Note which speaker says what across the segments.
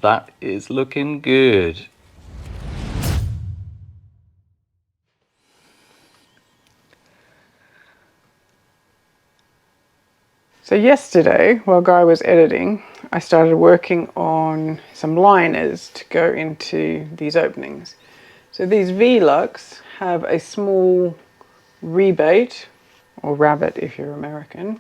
Speaker 1: That is looking good.
Speaker 2: So yesterday, while Guy was editing, I started working on some liners to go into these openings. So these Velux have a small rebate, or rabbet if you're American,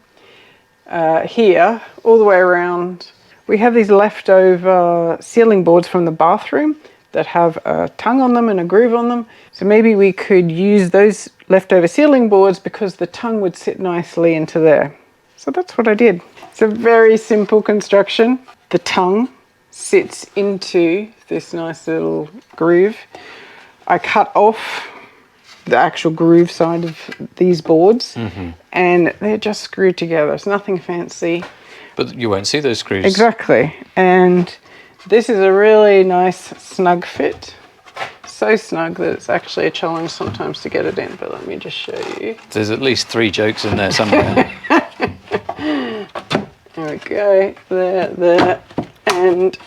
Speaker 2: here, all the way around. We have these leftover ceiling boards from the bathroom that have a tongue on them and a groove on them. So maybe we could use those leftover ceiling boards because the tongue would sit nicely into there. So that's what I did. It's a very simple construction. The tongue sits into this nice little groove. I cut off the actual groove side of these boards, and they're just screwed together. It's nothing fancy.
Speaker 1: But you won't see those screws.
Speaker 2: Exactly. And this is a really nice snug fit. So snug that it's actually a challenge sometimes to get it in, but let me just show you.
Speaker 1: There's at least 3 jokes in there somewhere.
Speaker 2: There we go. There, and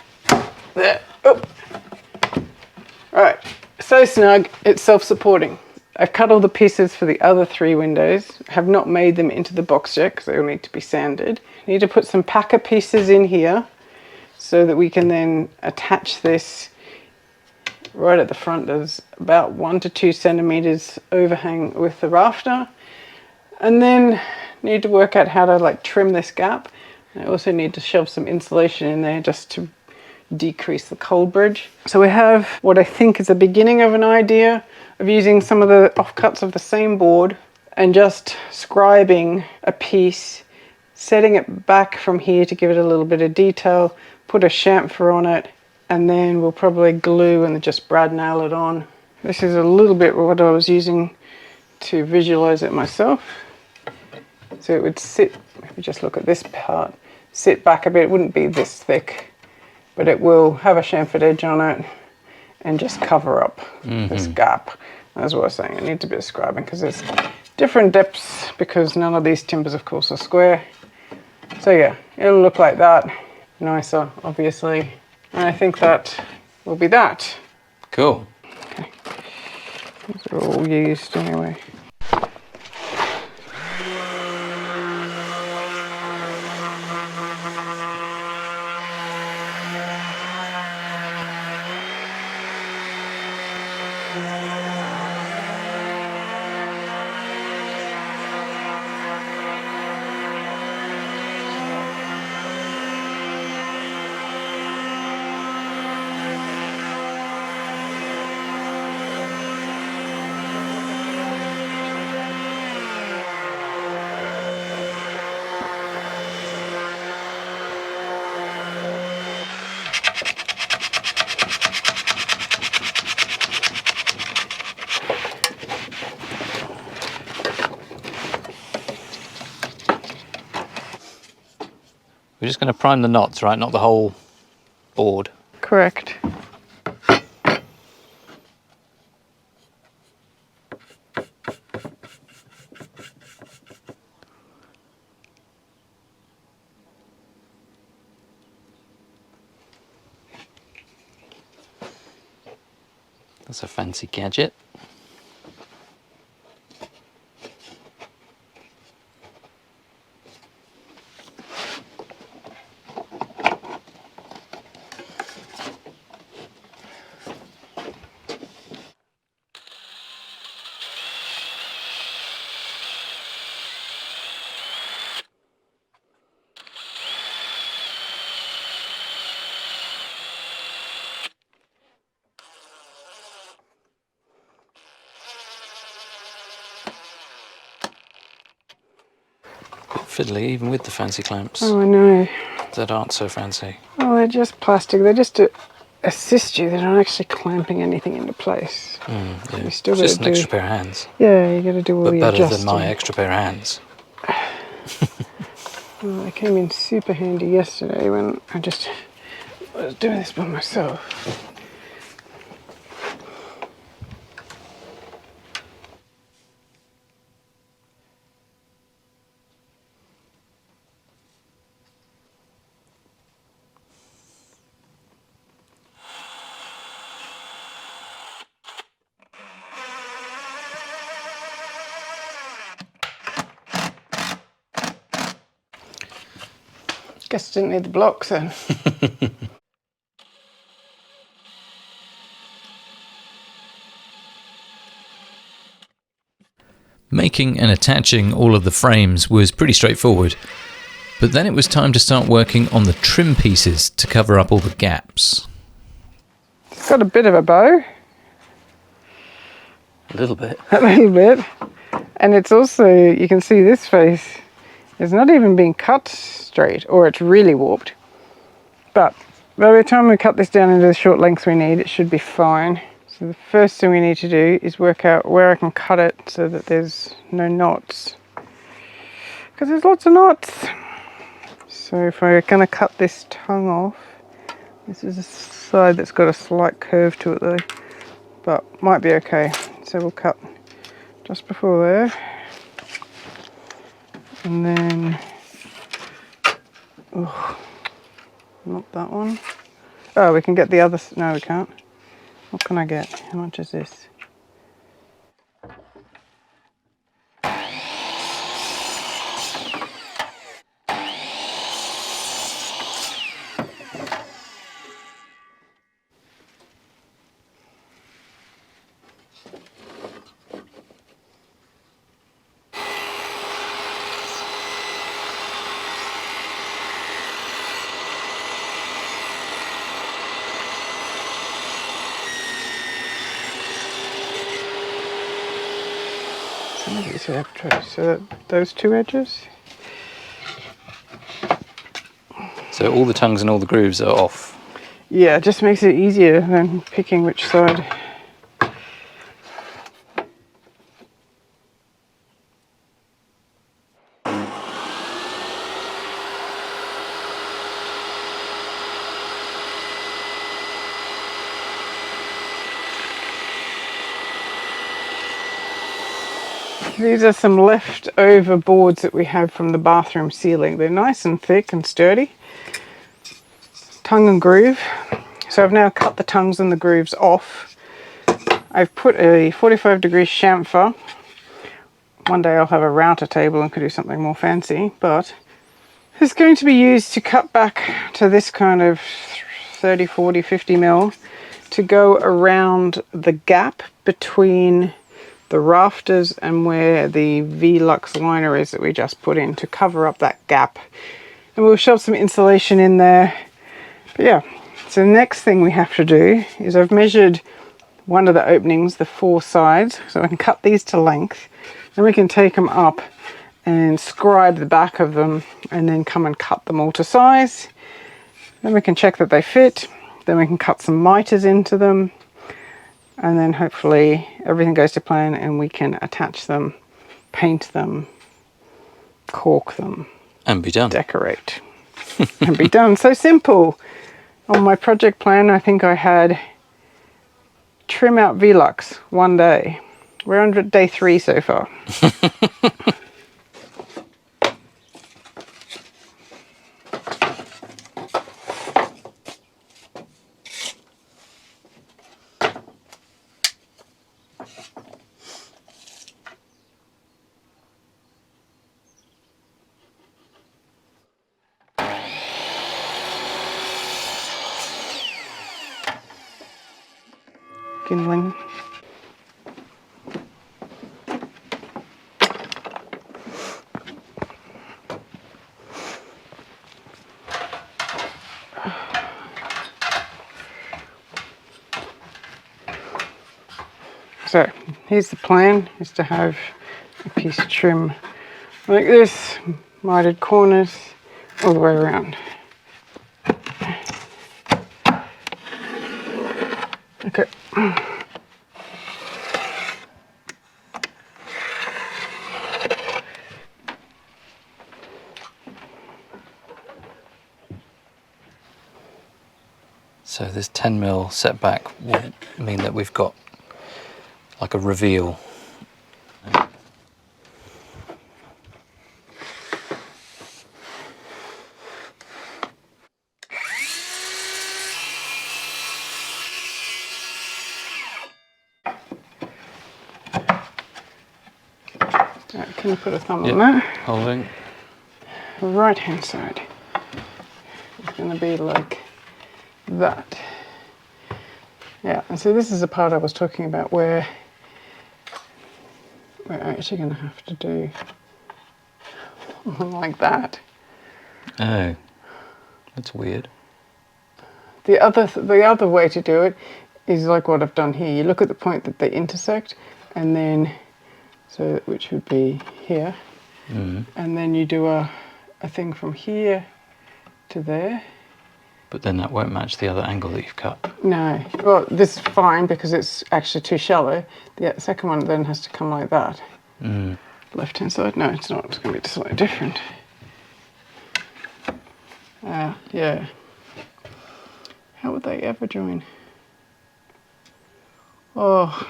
Speaker 2: there. Oh. Right. So snug, it's self-supporting. I've cut all the pieces for the other 3 windows. Have not made them into the box yet because they will need to be sanded. Need to put some packer pieces in here so that we can then attach this right at the front. There's about 1 to 2 centimeters overhang with the rafter. And then need to work out how to like trim this gap. I also need to shove some insulation in there just to decrease the cold bridge. So we have what I think is the beginning of an idea of using some of the offcuts of the same board and just scribing a piece, setting it back from here to give it a little bit of detail, put a chamfer on it, and then we'll probably glue and just brad nail it on. This is a little bit what I was using to visualize it myself. So it would sit, if you just look at this part, sit back a bit. It wouldn't be this thick, but it will have a chamfered edge on it and just cover up this gap. That's what I was saying. I need to be scribing because there's different depths because none of these timbers, of course, are square. So yeah, it'll look like that. Nicer, obviously. And I think that will be that.
Speaker 1: Cool.
Speaker 2: Okay. These are all used anyway.
Speaker 1: We're just going to prime the knots, right? Not the whole board.
Speaker 2: Correct.
Speaker 1: That's a fancy gadget. Fiddly, even with the fancy clamps.
Speaker 2: Oh, I know.
Speaker 1: That aren't so fancy.
Speaker 2: Oh, they're just plastic. They're just to assist you. They're not actually clamping anything into place.
Speaker 1: Yeah.
Speaker 2: You still
Speaker 1: It's just
Speaker 2: got
Speaker 1: an
Speaker 2: to do.
Speaker 1: extra pair of hands.
Speaker 2: Yeah, you got to do all
Speaker 1: But
Speaker 2: the
Speaker 1: better
Speaker 2: adjusting.
Speaker 1: than my extra pair of hands.
Speaker 2: Well, they came in super handy yesterday when I just was doing this by myself. Guess didn't need the blocks then.
Speaker 1: Making and attaching all of the frames was pretty straightforward, but then it was time to start working on the trim pieces to cover up all the gaps.
Speaker 2: It's got a bit of a bow.
Speaker 1: A little bit.
Speaker 2: A little bit. And it's also, you can see this face, it's not even being cut straight, or it's really warped. But by the time we cut this down into the short lengths we need, it should be fine. So the first thing we need to do is work out where I can cut it so that there's no knots. Because there's lots of knots. So if we're going to cut this tongue off, this is a side that's got a slight curve to it though, but might be okay. So we'll cut just before there. And then, oh, not that one. Oh, we can get the other, no we can't. What can I get? How much is this? So those two edges?
Speaker 1: So all the tongues and all the grooves are off.
Speaker 2: Yeah, it just makes it easier than picking which side. These are some leftover boards that we have from the bathroom ceiling. They're nice and thick and sturdy. Tongue and groove. So I've now cut the tongues and the grooves off. I've put a 45-degree chamfer. One day I'll have a router table and could do something more fancy, but it's going to be used to cut back to this kind of 30, 40, 50 mil to go around the gap between the rafters and where the Velux liner is that we just put in, to cover up that gap. And we'll shove some insulation in there. But yeah, so the next thing we have to do is I've measured one of the openings, the 4 sides, so I can cut these to length. Then we can take them up and scribe the back of them and then come and cut them all to size. Then we can check that they fit. Then we can cut some miters into them. And then hopefully everything goes to plan and we can attach them, paint them, caulk them.
Speaker 1: And be done.
Speaker 2: Decorate. And be done. So simple. On my project plan, I think I had trim out Velux one day. We're on day 3 so far. Kindling. So here's the plan, is to have a piece of trim like this, mitered corners all the way around. Okay.
Speaker 1: So this 10 mil setback will mean that we've got like a reveal.
Speaker 2: Right, can you put a thumb on that?
Speaker 1: Holding.
Speaker 2: Right hand side. going to be like that. Yeah, and so this is the part I was talking about where we're actually going to have to do something like that.
Speaker 1: Oh, that's weird.
Speaker 2: The other way to do it is like what I've done here. You look at the point that they intersect, and then which would be here, and then you do a thing from here to there.
Speaker 1: But then that won't match the other angle that you've cut.
Speaker 2: No. Well, this is fine because it's actually too shallow. The second one then has to come like that. Left-hand side? No, it's not. It's going to be slightly different. Yeah. How would they ever join? Oh.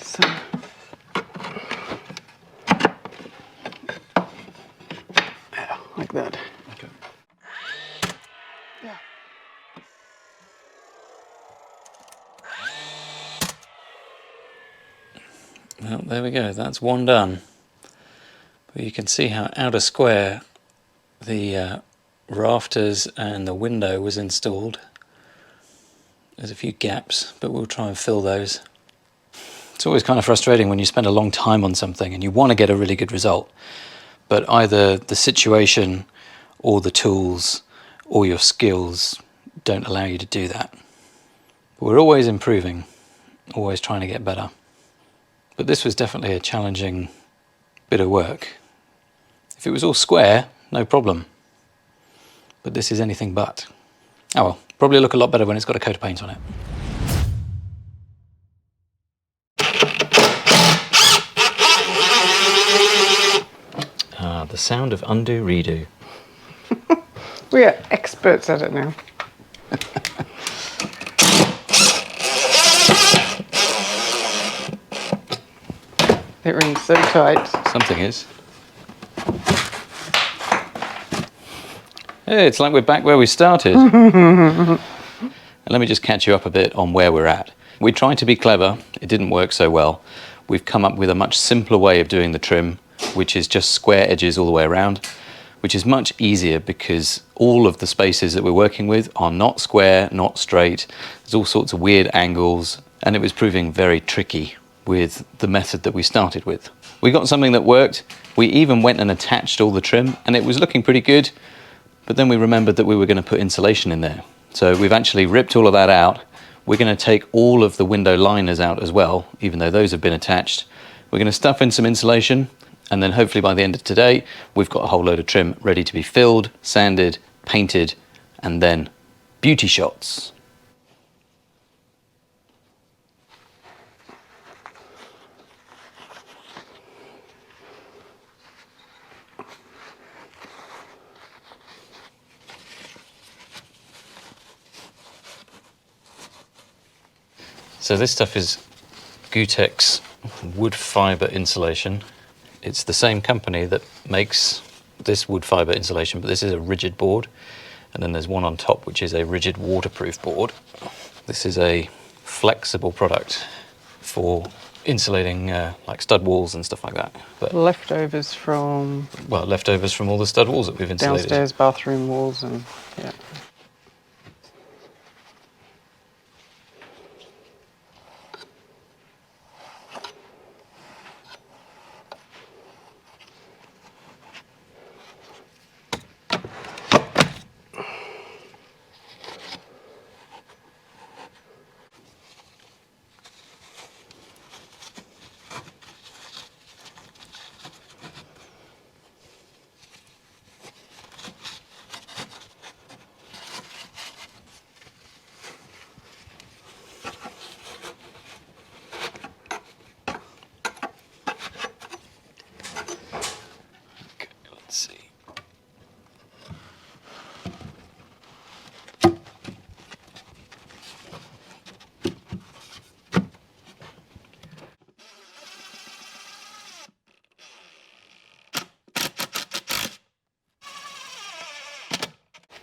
Speaker 2: So. Yeah, like that.
Speaker 1: Okay.
Speaker 2: Yeah.
Speaker 1: Well, there we go. That's one done. But you can see how out of square the rafters and the window was installed. There's a few gaps, but we'll try and fill those. It's always kind of frustrating when you spend a long time on something and you want to get a really good result, but either the situation or the tools or your skills don't allow you to do that. But we're always improving, always trying to get better. But this was definitely a challenging bit of work. If it was all square, no problem. But this is anything but. Oh well, probably look a lot better when it's got a coat of paint on it. Ah, the sound of undo redo.
Speaker 2: We are experts at it now. It rings so tight.
Speaker 1: Something is. Hey, it's like we're back where we started. And let me just catch you up a bit on where we're at. We tried to be clever, it didn't work so well. We've come up with a much simpler way of doing the trim, which is just square edges all the way around, which is much easier because all of the spaces that we're working with are not square, not straight. There's all sorts of weird angles, and it was proving very tricky with the method that we started with. We got something that worked. We even went and attached all the trim, and it was looking pretty good, but then we remembered that we were going to put insulation in there. So we've actually ripped all of that out. We're going to take all of the window liners out as well, even though those have been attached. We're going to stuff in some insulation, and then hopefully by the end of today, we've got a whole load of trim ready to be filled, sanded, painted, and then beauty shots. So this stuff is Gutex wood fibre insulation. It's the same company that makes this wood fibre insulation, but this is a rigid board. And then there's one on top, which is a rigid waterproof board. This is a flexible product for insulating like stud walls and stuff like that. But,
Speaker 2: Leftovers from
Speaker 1: well, leftovers from all the stud walls that we've insulated.
Speaker 2: downstairs bathroom walls and yeah.
Speaker 1: Let's see.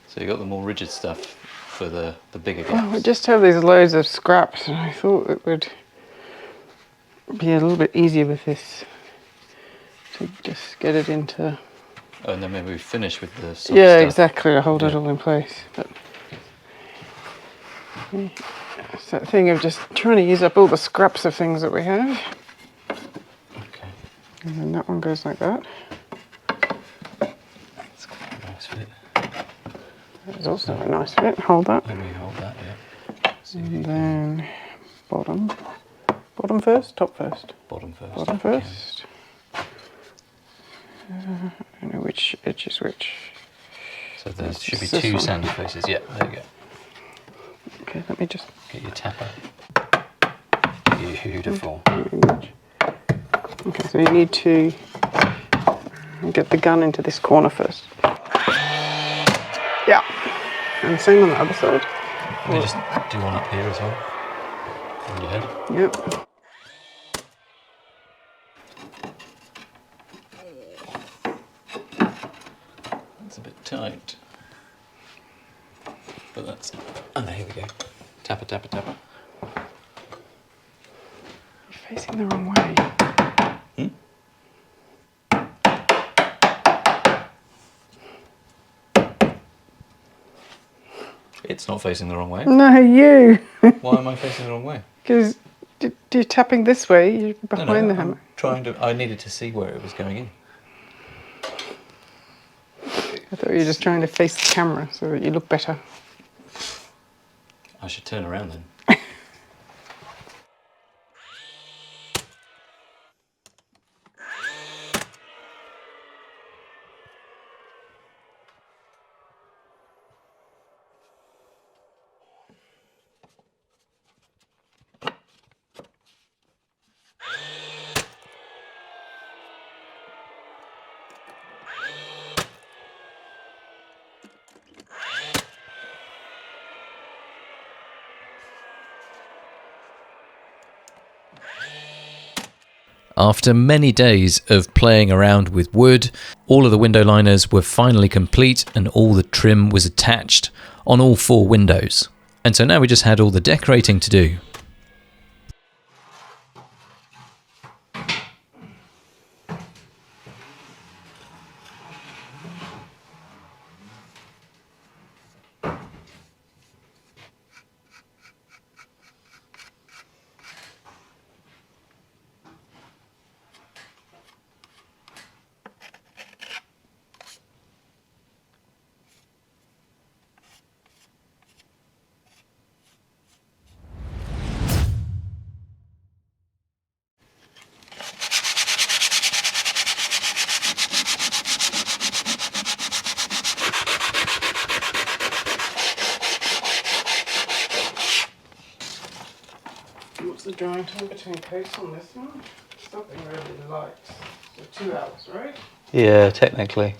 Speaker 1: So you got the more rigid stuff for the bigger gaps.
Speaker 2: Well, we just have these loads of scraps, and I thought it would be a little bit easier with this to just get it into.
Speaker 1: Oh, and then maybe we finish with the soft
Speaker 2: Yeah,
Speaker 1: stuff.
Speaker 2: exactly. To hold it all in place. But yeah, it's that thing of just trying to use up all the scraps of things that we have.
Speaker 1: Okay.
Speaker 2: And then that one goes like that.
Speaker 1: That's quite a nice fit.
Speaker 2: That is also a nice fit. Hold that.
Speaker 1: Let me hold that, yeah. See if you
Speaker 2: And
Speaker 1: can-
Speaker 2: then bottom. Bottom first, top first.
Speaker 1: Bottom first.
Speaker 2: Bottom
Speaker 1: if you can.
Speaker 2: first. I don't know which edge is which.
Speaker 1: So there should be
Speaker 2: This
Speaker 1: two
Speaker 2: one.
Speaker 1: sandy faces. Yeah, there you go.
Speaker 2: Okay, let me just.
Speaker 1: Get your tapper. Beautiful.
Speaker 2: Okay, so you need to get the gun into this corner first. Yeah. And same on the other side.
Speaker 1: Let me just do one up here as well. On your head.
Speaker 2: Yep.
Speaker 1: It's a bit tight. But that's... Oh, there we go. Tapper, tapper, tapper.
Speaker 2: You're facing the wrong way.
Speaker 1: It's not facing the wrong way.
Speaker 2: No, you.
Speaker 1: Why am I facing the wrong way?
Speaker 2: Because you're tapping this way, you're behind the hammer.
Speaker 1: I'm trying to... I needed to see where it was going in.
Speaker 2: I thought you were just trying to face the camera so that you look better.
Speaker 1: I should turn around then. After many days of playing around with wood, all of the window liners were finally complete and all the trim was attached on all 4 windows. And so now we just had all the decorating to do.
Speaker 2: What's the drying time between coats on this one? Something really light. So 2 hours, right?
Speaker 1: Yeah, technically.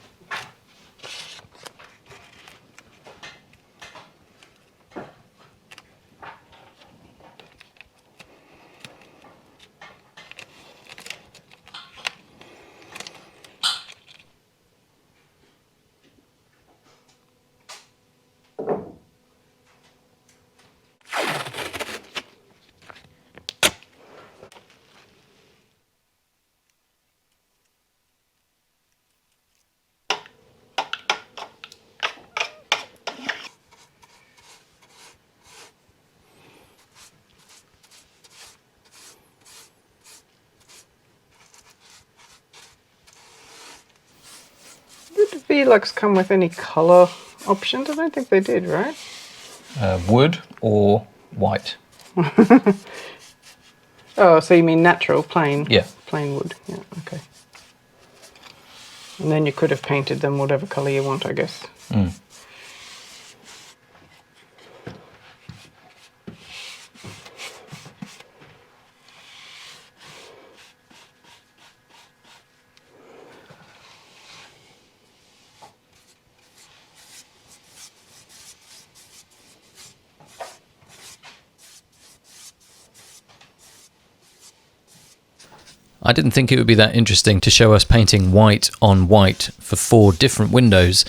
Speaker 2: Did Velux come with any colour options? I don't think they did, right?
Speaker 1: Wood or white?
Speaker 2: Oh, so you mean natural, plain?
Speaker 1: Yeah.
Speaker 2: Plain wood, yeah, okay. And then you could have painted them whatever colour you want, I guess.
Speaker 1: Mm. I didn't think it would be that interesting to show us painting white on white for 4 different windows,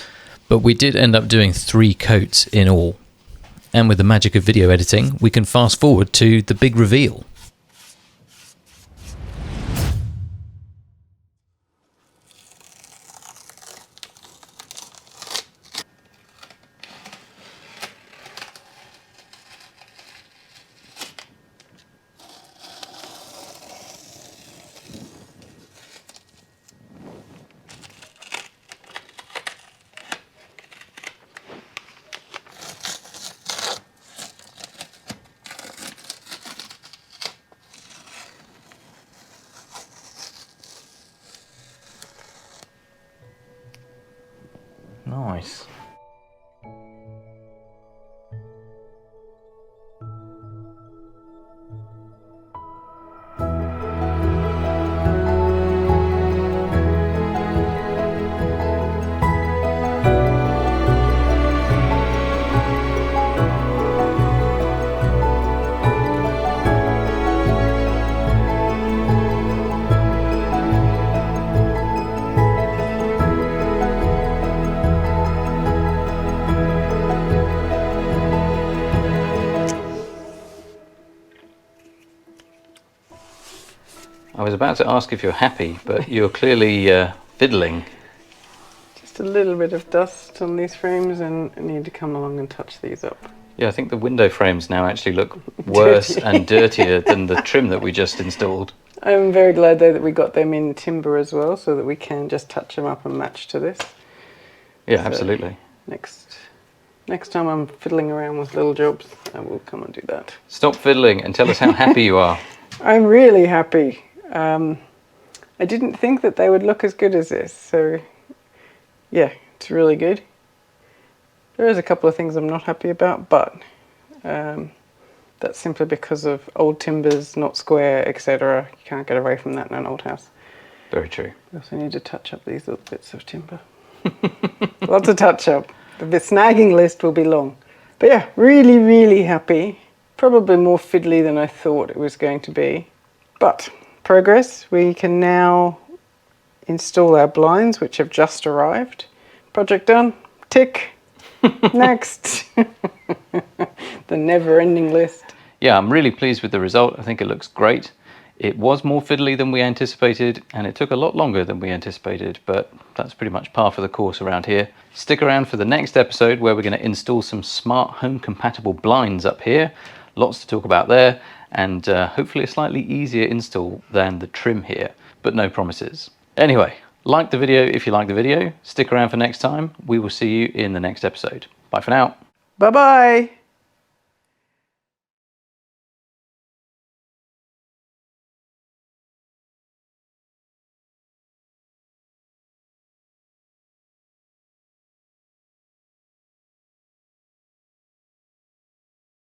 Speaker 1: but we did end up doing 3 coats in all.
Speaker 3: And with the magic of video editing, we can fast forward to the big reveal.
Speaker 1: Nice. I was about to ask if you're happy, but you're clearly fiddling.
Speaker 2: Just a little bit of dust on these frames, and I need to come along and touch these up.
Speaker 1: Yeah, I think the window frames now actually look worse and dirtier than the trim that we just installed.
Speaker 2: I'm very glad though that we got them in timber as well, so that we can just touch them up and match to this.
Speaker 1: Yeah,
Speaker 2: So
Speaker 1: absolutely.
Speaker 2: Next time I'm fiddling around with little jobs, I will come and do that.
Speaker 1: Stop fiddling and tell us how happy you are.
Speaker 2: I'm really happy. I didn't think that they would look as good as this, so yeah, it's really good. There is a couple of things I'm not happy about, but that's simply because of old timbers, not square, etc. You can't get away from that in an old house.
Speaker 1: Very true.
Speaker 2: We also need to touch up these little bits of timber. Lots of touch up. The snagging list will be long. But yeah, really, really happy. Probably more fiddly than I thought it was going to be. But progress. We can now install our blinds, which have just arrived. Project done. Tick. Next. The never-ending list.
Speaker 1: Yeah, I'm really pleased with the result. I think it looks great. It was more fiddly than we anticipated, and it took a lot longer than we anticipated, but that's pretty much par for the course around here. Stick around for the next episode where we're going to install some smart home compatible blinds up here. Lots to talk about there, and hopefully a slightly easier install than the trim here, but no promises. Anyway, like the video if you like the video. Stick around for next time. We will see you in the next episode. Bye for now.
Speaker 2: Bye-bye.